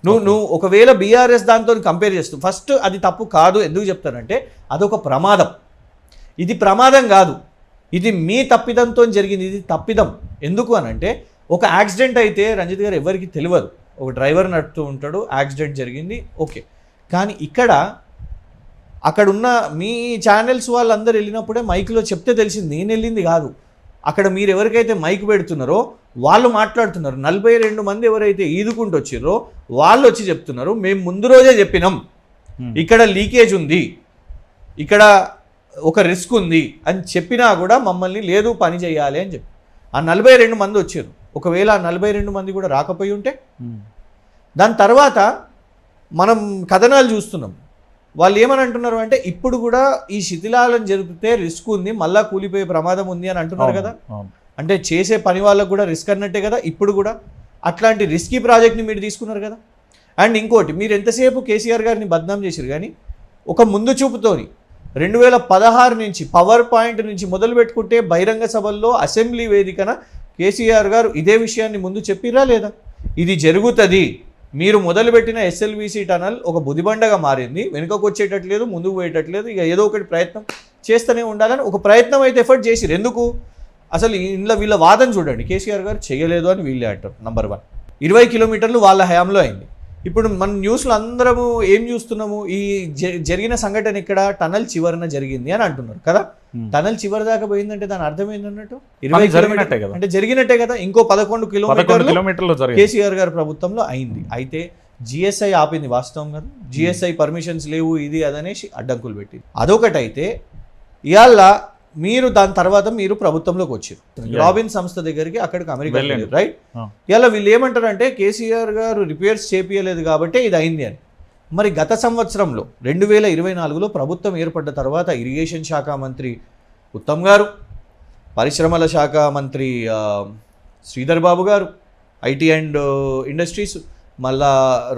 నువ్వు ఒకవేళ బీఆర్ఎస్ దాంతో కంపేర్ చేస్తూ ఫస్ట్ అది తప్పు కాదు. ఎందుకు చెప్తానంటే అదొక ప్రమాదం. ఇది ప్రమాదం కాదు, ఇది మీ తప్పిదంతో జరిగింది. ఇది తప్పిదం. ఎందుకు అనంటే ఒక యాక్సిడెంట్ అయితే రంజిత్ గారు ఎవరికి తెలియదు. ఒక డ్రైవర్ నడుపుతూ ఉంటాడు, యాక్సిడెంట్ జరిగింది, ఓకే. కానీ అక్కడున్న మీ ఛానల్స్ వాళ్ళందరూ వెళ్ళినప్పుడే మైక్లో చెప్తే తెలిసింది, నేను వెళ్ళింది కాదు. అక్కడ మీరు ఎవరికైతే మైక్ పెడుతున్నారో వాళ్ళు మాట్లాడుతున్నారు. 42 మంది ఎవరైతే ఈదుకుంటూ వచ్చిర్రో వాళ్ళు వచ్చి చెప్తున్నారు, మేము ముందు రోజే చెప్పినాం ఇక్కడ లీకేజ్ ఉంది, ఇక్కడ ఒక రిస్క్ ఉంది అని చెప్పినా కూడా మమ్మల్ని లేదు పని చేయాలి అని చెప్పి ఆ 42 మంది వచ్చారు. ఒకవేళ ఆ 42 మంది కూడా రాకపోయి ఉంటే దాని తర్వాత మనం కథనాలు చూస్తున్నాం. వాళ్ళు ఏమని అంటున్నారు అంటే ఇప్పుడు కూడా ఈ శిథిలాలను జరిపితే రిస్క్ ఉంది, మళ్ళా కూలిపోయే ప్రమాదం ఉంది అని అంటున్నారు కదా. అంటే చేసే పని వాళ్ళకు కూడా రిస్క్ అన్నట్టే కదా. ఇప్పుడు కూడా అట్లాంటి రిస్కీ ప్రాజెక్ట్ని మీరు తీసుకున్నారు కదా. అండ్ ఇంకోటి, మీరు ఎంతసేపు కేసీఆర్ గారిని బద్నాం చేశారు, కానీ ఒక ముందు చూపుతోని 2016 నుంచి పవర్ పాయింట్ నుంచి మొదలు పెట్టుకుంటే బహిరంగ సభల్లో అసెంబ్లీ వేదికన కేసీఆర్ గారు ఇదే విషయాన్ని ముందు చెప్పిరా లేదా, ఇది జరుగుతుంది, మీరు మొదలుపెట్టిన ఎస్ఎల్బీసీ టనల్ ఒక బుదిబండగా మారింది, వెనుకకు వచ్చేటట్లేదు, ముందుకు పోయేటట్లేదు, ఇక ఏదో ఒకటి ప్రయత్నం చేస్తూనే ఉండాలని ఒక ప్రయత్నం అయితే ఎఫర్ట్ చేసిరు. ఎందుకు అసలు ఇంట్లో వీళ్ళ వాదన చూడండి, కేసీఆర్ గారు చేయలేదు అని వీళ్ళే అంటారు. నంబర్ 1, 20 కిలోమీటర్లు వాళ్ళ హయాంలో అయింది. ఇప్పుడు మన న్యూస్లో అందరము ఏం చూస్తున్నాము, ఈ జరిగిన సంఘటన ఇక్కడ టనల్ చివరన జరిగింది అని అంటున్నారు కదా. టనల్ చివరి దాకా పోయిందంటే దాని అర్థం ఏంటన్నట్టు 20 కిలోమీటర్లు అంటే జరిగినట్టే కదా. ఇంకో 11 కిలోమీటర్లు కేసీఆర్ గారి ప్రభుత్వంలో అయింది. అయితే జిఎస్ఐ ఆపింది వాస్తవం కదా. జిఎస్ఐ పర్మిషన్స్ లేవు, ఇది అదనేసి అడ్డంకులు పెట్టింది. అదొకటైతే ఇవాళ మీరు దాని తర్వాత మీరు ప్రభుత్వంలోకి వచ్చారు, రాబిన్ సంస్థ దగ్గరికి, అక్కడికి అమెరికా వెళ్ళారు, రైట్. ఇలా వీళ్ళు ఏమంటారంటే కేసీఆర్ గారు రిపేర్స్ చేపియలేదు కాబట్టి ఇది అయింది అని. మరి గత సంవత్సరంలో 2024లో ప్రభుత్వం ఏర్పడ్డ తర్వాత ఇరిగేషన్ శాఖ మంత్రి ఉత్తమ్ గారు, పరిశ్రమల శాఖ మంత్రి శ్రీధర్ బాబు గారు, ఐటీ అండ్ ఇండస్ట్రీస్, మళ్ళా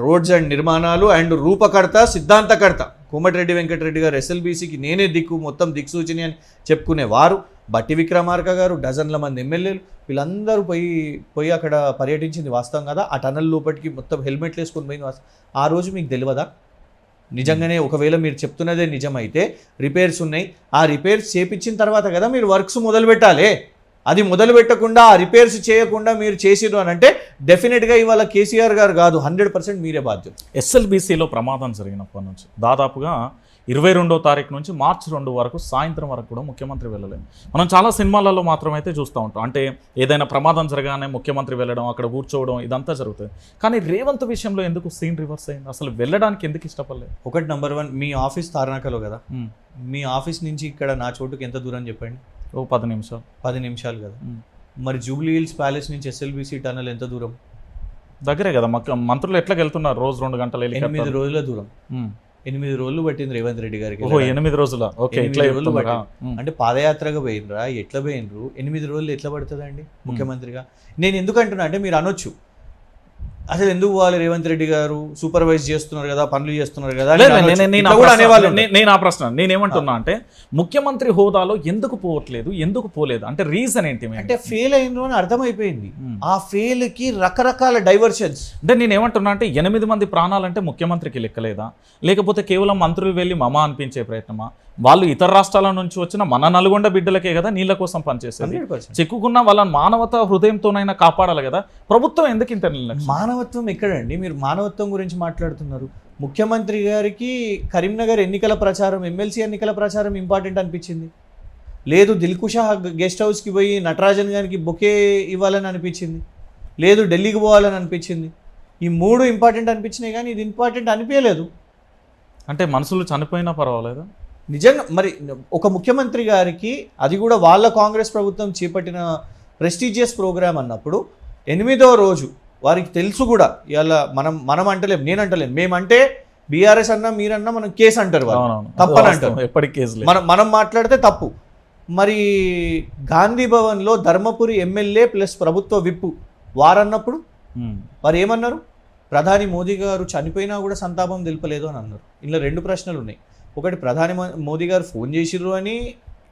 రోడ్స్ అండ్ నిర్మాణాలు అండ్ రూపకర్త సిద్ధాంతకర్త కోమటిరెడ్డి వెంకటరెడ్డి గారు, ఎస్ఎల్బీసీకి నేనే దిక్కు, మొత్తం దిక్సూచిని అని చెప్పుకునేవారు, బట్టి విక్రమార్క గారు, డజన్ల మంది ఎమ్మెల్యేలు, వీళ్ళందరూ పోయి అక్కడ పర్యటించింది వాస్తవం కదా. ఆ టనల్ లోపలికి మొత్తం హెల్మెట్లు వేసుకొని పోయింది వాస్తవం. ఆ రోజు మీకు తెలియదా? నిజంగానే ఒకవేళ మీరు చెప్తున్నదే నిజమైతే రిపేర్స్ ఉన్నాయి, ఆ రిపేర్స్ చేపించిన తర్వాత కదా మీరు వర్క్స్ మొదలు పెట్టాలి. అది మొదలు పెట్టకుండా ఆ రిపేర్స్ చేయకుండా మీరు చేసిరు అని అంటే డెఫినెట్గా ఇవాళ కేసీఆర్ గారు కాదు, 100% మీరే బాధ్యత. ఎస్ఎల్బీసీలో ప్రమాదం జరిగినప్పటి నుంచి దాదాపుగా 22వ తారీఖు నుంచి మార్చి 2 వరకు సాయంత్రం వరకు కూడా ముఖ్యమంత్రి వెళ్ళలేదు. మనం చాలా సినిమాలలో మాత్రమైతే చూస్తూ ఉంటాం, అంటే ఏదైనా ప్రమాదం జరగానే ముఖ్యమంత్రి వెళ్ళడం, అక్కడ కూర్చోవడం, ఇదంతా జరుగుతుంది. కానీ రేవంత్ విషయంలో ఎందుకు సీన్ రివర్స్ అయింది? అసలు వెళ్ళడానికి ఎందుకు ఇష్టపడలేదు? ఒకటి, నంబర్ 1, మీ ఆఫీస్ తార్నాకలో కదా. మీ ఆఫీస్ నుంచి ఇక్కడ నా చోటుకి ఎంత దూరం చెప్పండి? 10 నిమిషాలు. 10 నిమిషాలు కదా. మరి జూబ్లీ హిల్స్ ప్యాలెస్ నుంచి ఎస్ఎల్బీసీ టనల్ ఎంత దూరం? దగ్గరే కదా. మంత్రులు ఎట్లా వెళ్తున్నారు? రోజు 2 గంటలు. 8 రోజుల దూరం. 8 రోజులు పట్టింది రేవంత్ రెడ్డి గారికి. 8 రోజుల. అంటే పాదయాత్రగా పోయినరా, ఎట్లా పోయినరు? 8 రోజులు ఎట్లా పడుతుందండి ముఖ్యమంత్రిగా? నేను ఎందుకంటున్నా అంటే మీరు అనొచ్చు, అసలు ఎందుకు పోవాలి రేవంత్ రెడ్డి గారు, సూపర్వైజ్ చేస్తున్నారు కదా, పనులు చేస్తున్నారు కదా. నేను ఆ ప్రశ్న నేనేమంటున్నా అంటే ముఖ్యమంత్రి హోదాలో ఎందుకు పోవట్లేదు, ఎందుకు పోలేదు అంటే రీజన్ ఏంటి? అంటే ఫెయిల్ అయిన అని అర్థమైపోయింది. ఆ ఫెయిల్ కి రకరకాల డైవర్షన్స్. అంటే నేనేమంటున్నా అంటే 8 మంది ప్రాణాలంటే ముఖ్యమంత్రికి లెక్కలేదా, లేకపోతే కేవలం మంత్రులు వెళ్ళి మమా అనిపించే ప్రయత్నమా? వాళ్ళు ఇతర రాష్ట్రాల నుంచి వచ్చిన మన నల్గొండ బిడ్డలకే కదా నీళ్ళ కోసం పనిచేసేది. చిక్కుకున్న వాళ్ళ మానవతా హృదయంతోనైనా కాపాడాలి కదా. ప్రభుత్వం ఎందుకు ఇంత మానవత్వం ఎక్కడండి? మీరు మానవత్వం గురించి మాట్లాడుతున్నారు. ముఖ్యమంత్రి గారికి కరీంనగర్ ఎన్నికల ప్రచారం, ఎమ్మెల్సీ ఎన్నికల ప్రచారం ఇంపార్టెంట్ అనిపించింది లేదు. దిల్కుషా గెస్ట్ హౌస్కి పోయి నటరాజన్ గారికి బొకే ఇవ్వాలని అనిపించింది లేదు. ఢిల్లీకి పోవాలని అనిపించింది. ఈ 3 ఇంపార్టెంట్ అనిపించినాయి, కానీ ఇది ఇంపార్టెంట్ అనిపించలేదు. అంటే మనుషులు చనిపోయినా పర్వాలేదు నిజంగా. మరి ఒక ముఖ్యమంత్రి గారికి, అది కూడా వాళ్ళ కాంగ్రెస్ ప్రభుత్వం చేపట్టిన ప్రెస్టీజియస్ ప్రోగ్రామ్ అన్నప్పుడు 8వ రోజు వారికి తెలుసు కూడా, ఇవాళ మనం అంటలేం, నేను అంటలేను, మేమంటే బీఆర్ఎస్ అన్నా మీరన్నా మనం కేసు అంటారు, తప్పని అంటారు, ఎప్పటికీ కేసు మనం మాట్లాడితే తప్పు. మరి గాంధీ భవన్లో ధర్మపురి ఎమ్మెల్యే ప్లస్ ప్రభుత్వ విప్పు వారన్నప్పుడు మరి ఏమన్నారు? ప్రధాని మోదీ గారు చనిపోయినా కూడా సంతాపం తెలుపలేదు అని అన్నారు. ఇలా 2 ప్రశ్నలు ఉన్నాయి. ఒకటి, ప్రధాని మోదీ గారు ఫోన్ చేసిర్రు అని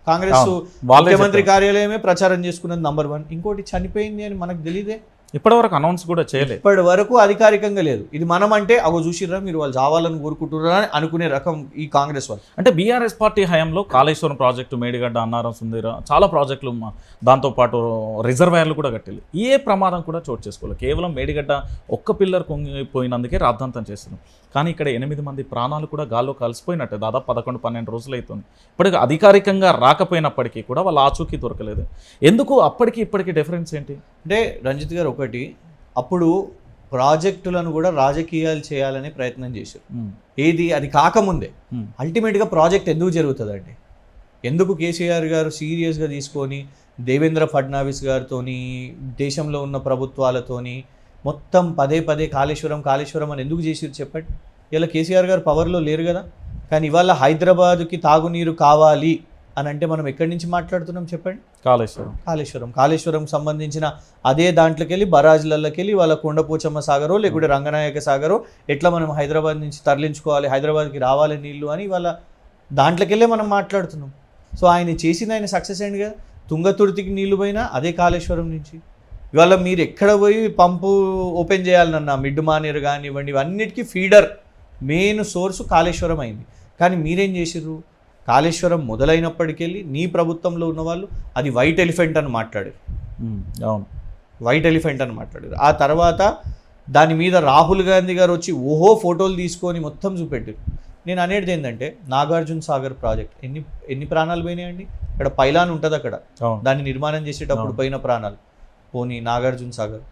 కాంగ్రెస్ ముఖ్యమంత్రి కార్యాలయమే ప్రచారం చేసుకున్నది నంబర్ 1. ఇంకోటి, చనిపోయింది అని మనకు తెలియదే. ఇప్పటివరకు అనౌన్స్ కూడా చేయలేదు. ఇప్పటి వరకు అధికారికంగా లేదు. ఇది మనం అంటే అగో చూసిర్రా మీరు వాళ్ళు చావాలని కోరుకుంటున్నారా అని అనుకునే రకం ఈ కాంగ్రెస్ వాళ్ళు. అంటే బీఆర్ఎస్ పార్టీ హయాంలో కాళేశ్వరం ప్రాజెక్టు, మేడిగడ్డ, అన్నారం, సుందీర చాలా ప్రాజెక్టులు, దాంతోపాటు రిజర్వాయర్లు కూడా కట్టాలి. ఏ ప్రమాదం కూడా చోటు చేసుకోలేదు. కేవలం మేడిగడ్డ ఒక్క పిల్లర్ కుంగిపోయినందుకే రాద్ధాంతం చేస్తున్నాం. కానీ ఇక్కడ 8 మంది ప్రాణాలు కూడా గాల్లో కలిసిపోయినట్టే. దాదాపు 11-12 రోజులు అవుతుంది. ఇప్పటికి అధికారికంగా రాకపోయినప్పటికీ కూడా వాళ్ళ ఆచూకీ దొరకలేదు. ఎందుకు అప్పటికి ఇప్పటికి డిఫరెన్స్ ఏంటి? అంటే రంజిత్ గారు ఒకటి, అప్పుడు ప్రాజెక్టులను కూడా రాజకీయాలు చేయాలనే ప్రయత్నం చేశారు. ఏది అది కాకముందే అల్టిమేట్గా ప్రాజెక్ట్ ఎందుకు జరుగుతుందండి? ఎందుకు కేసీఆర్ గారు సీరియస్గా తీసుకొని దేవేంద్ర ఫడ్నవీస్ గారితోని, దేశంలో ఉన్న ప్రభుత్వాలతోని మొత్తం పదే కాళేశ్వరం అని ఎందుకు చేసిరు చెప్పండి? ఇలా కేసీఆర్ గారు పవర్లో లేరు కదా. కానీ ఇవాళ హైదరాబాద్కి తాగునీరు కావాలి అని అంటే మనం ఎక్కడి నుంచి మాట్లాడుతున్నాం చెప్పండి? కాళేశ్వరం సంబంధించిన అదే దాంట్లోకి వెళ్ళి బరాజ్లకి వెళ్ళి వాళ్ళ కొండపోచమ్మ సాగరో లేకుంటే రంగనాయక సాగరో ఎట్లా మనం హైదరాబాద్ నుంచి తరలించుకోవాలి, హైదరాబాద్కి రావాలి నీళ్లు అని వాళ్ళ దాంట్లోకి వెళ్ళే మనం మాట్లాడుతున్నాం. సో ఆయన చేసింది ఆయన సక్సెస్ అయింది కదా. తుంగతుర్తికి నీళ్లు పోయినా అదే కాళేశ్వరం నుంచి. ఇవాళ మీరు ఎక్కడ పోయి పంపు ఓపెన్ చేయాలన్నా మిడ్ మానేరు కానివ్వండి, ఇవన్నిటికీ ఫీడర్ మెయిన్ సోర్సు కాళేశ్వరం అయింది. కానీ మీరేం చేసిర్రు? కాళేశ్వరం మొదలైనప్పటికెళ్ళి నీ ప్రభుత్వంలో ఉన్న వాళ్ళు అది వైట్ ఎలిఫెంట్ అని మాట్లాడారు. అవును, వైట్ ఎలిఫెంట్ అని మాట్లాడారు. ఆ తర్వాత దాని మీద రాహుల్ గాంధీ గారు వచ్చి ఓహో ఫోటోలు తీసుకొని మొత్తం చూపెట్టారు. నేను అనేది ఏంటంటే నాగార్జున సాగర్ ప్రాజెక్ట్ ఎన్ని ప్రాణాలు పోయినాయండి? ఇక్కడ పైలాన్ ఉంటుంది, అక్కడ దాన్ని నిర్మాణం చేసేటప్పుడు పోయిన ప్రాణాలు పోనీ. నాగార్జున సాగర్,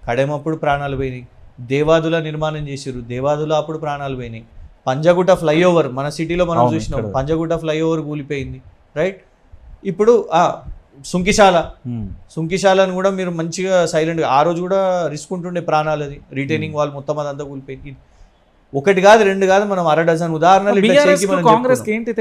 కడెం అప్పుడు ప్రాణాలు పోయినాయి. దేవాదుల నిర్మాణం చేసారు, దేవాదుల అప్పుడు ప్రాణాలు పోయినాయి. పంజగుట్ట ఫ్లైఓవర్ మన సిటీలో మనం చూసినాం, పంజగుట్ట ఫ్లైఓవర్ కూలిపోయింది, రైట్. ఇప్పుడు సుంకిశాలను కూడా మీరు మంచిగా సైలెంట్గా, ఆ రోజు కూడా రిస్క్ ఉంటుండే ప్రాణాలు, అది రిటైనింగ్ వాళ్ళు మొత్తం అదంతా కూలిపోయింది. ఒకటి కాదు, రెండు కాదు, మనం 6 డజన్ ఉదాహరణలు. కాంగ్రెస్ ఏంటి